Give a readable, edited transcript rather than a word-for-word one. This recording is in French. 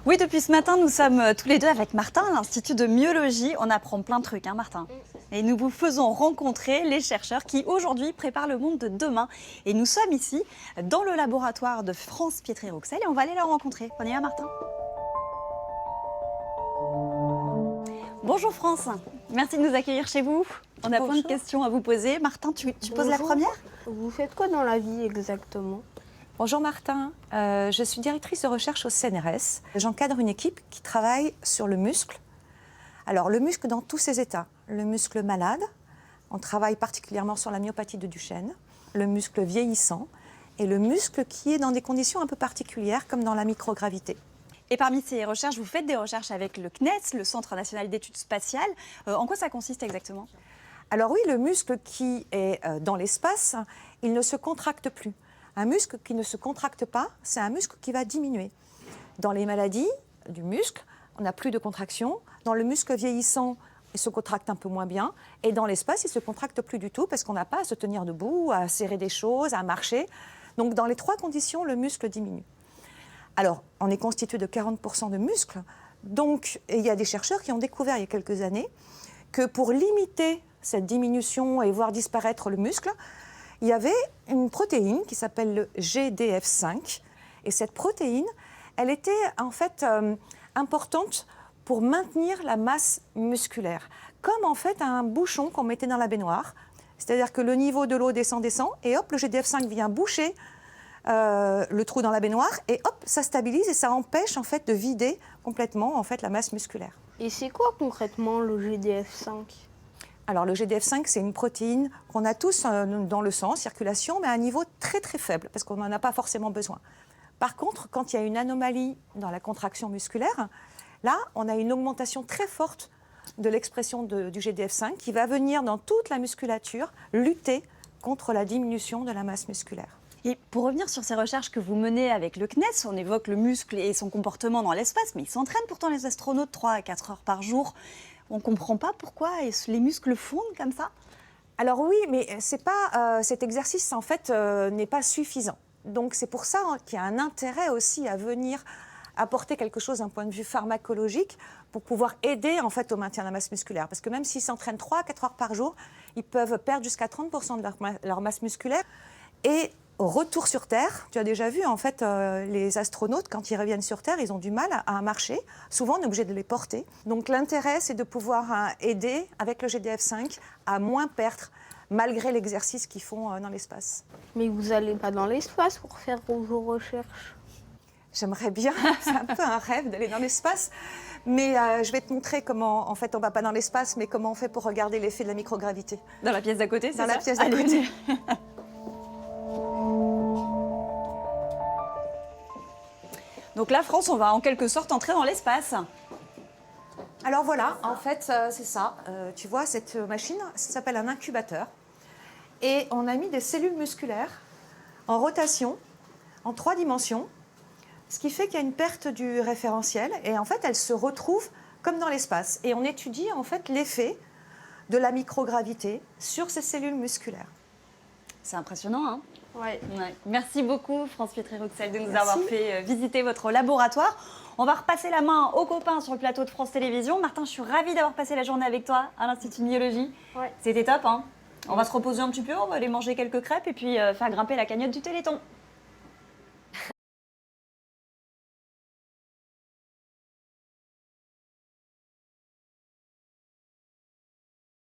Oui, depuis ce matin, nous sommes tous les deux avec Martin à l'Institut de myologie. On apprend plein de trucs, hein, Martin. Et nous vous faisons rencontrer les chercheurs qui, aujourd'hui, préparent le monde de demain. Et nous sommes ici, dans le laboratoire de France Pietri-Rouxel, et on va aller la rencontrer. On y va, Martin? Bonjour France, merci de nous accueillir chez vous. On a plein de questions à vous poser. Martin, tu poses la première? Vous faites quoi dans la vie exactement? Bonjour Martin, je suis directrice de recherche au CNRS. J'encadre une équipe qui travaille sur le muscle. Alors le muscle dans tous ses états. Le muscle malade, on travaille particulièrement sur la myopathie de Duchenne, le muscle vieillissant et le muscle qui est dans des conditions un peu particulières comme dans la microgravité. Et parmi ces recherches, vous faites des recherches avec le CNES, le Centre national d'études spatiales. En quoi ça consiste exactement? Alors oui, le muscle qui est dans l'espace, il ne se contracte plus. Un muscle qui ne se contracte pas, c'est un muscle qui va diminuer. Dans les maladies du muscle, on n'a plus de contraction. Dans le muscle vieillissant, il se contracte un peu moins bien. Et dans l'espace, il ne se contracte plus du tout parce qu'on n'a pas à se tenir debout, à serrer des choses, à marcher. Donc dans les trois conditions, le muscle diminue. Alors, on est constitué de 40% de muscles. Donc, il y a des chercheurs qui ont découvert il y a quelques années que pour limiter cette diminution et voir disparaître le muscle, il y avait une protéine qui s'appelle le GDF5. Et cette protéine, elle était en fait importante pour maintenir la masse musculaire. Comme en fait un bouchon qu'on mettait dans la baignoire. C'est-à-dire que le niveau de l'eau descend, et hop, le GDF5 vient boucher le trou dans la baignoire et hop, ça stabilise et ça empêche en fait de vider complètement en fait la masse musculaire. Et c'est quoi concrètement le GDF5? Alors le GDF5, c'est une protéine qu'on a tous dans le sang, en circulation, mais à un niveau très très faible, parce qu'on n'en a pas forcément besoin. Par contre, quand il y a une anomalie dans la contraction musculaire, là, on a une augmentation très forte de l'expression du GDF5 qui va venir dans toute la musculature lutter contre la diminution de la masse musculaire. Et pour revenir sur ces recherches que vous menez avec le CNES, on évoque le muscle et son comportement dans l'espace, mais ils s'entraînent pourtant les astronautes 3 à 4 heures par jour. On ne comprend pas pourquoi les muscles fondent comme ça? Alors oui, mais c'est pas, cet exercice en fait n'est pas suffisant. Donc c'est pour ça qu'il y a un intérêt aussi à venir apporter quelque chose d'un point de vue pharmacologique pour pouvoir aider en fait au maintien de la masse musculaire. Parce que même s'ils s'entraînent 3 à 4 heures par jour, ils peuvent perdre jusqu'à 30% de leur masse musculaire. Et au retour sur Terre, tu as déjà vu en fait les astronautes, quand ils reviennent sur Terre, ils ont du mal à marcher. Souvent, on est obligé de les porter. Donc l'intérêt, c'est de pouvoir aider avec le GDF5 à moins perdre malgré l'exercice qu'ils font dans l'espace. Mais vous n'allez pas dans l'espace pour faire vos recherches? J'aimerais bien, c'est un peu un rêve d'aller dans l'espace, mais je vais te montrer comment, en fait, on ne va pas dans l'espace, mais comment on fait pour regarder l'effet de la microgravité. Dans la pièce d'à côté, c'est ça? Dans la pièce d'à côté. Donc là, France, on va en quelque sorte entrer dans l'espace. Alors voilà, en fait, c'est ça. Tu vois, cette machine, ça s'appelle un incubateur. Et on a mis des cellules musculaires en rotation, en 3 dimensions, ce qui fait qu'il y a une perte du référentiel. Et en fait, elles se retrouvent comme dans l'espace. Et on étudie en fait l'effet de la microgravité sur ces cellules musculaires. C'est impressionnant, hein? Ouais. Ouais. Merci beaucoup, France Pietri-Rouxel, de nous avoir fait visiter votre laboratoire. On va repasser la main aux copains sur le plateau de France Télévisions. Martin, je suis ravie d'avoir passé la journée avec toi à l'Institut de myologie. Ouais. C'était top, hein? On va se reposer un petit peu, on va aller manger quelques crêpes et puis faire grimper la cagnotte du Téléthon.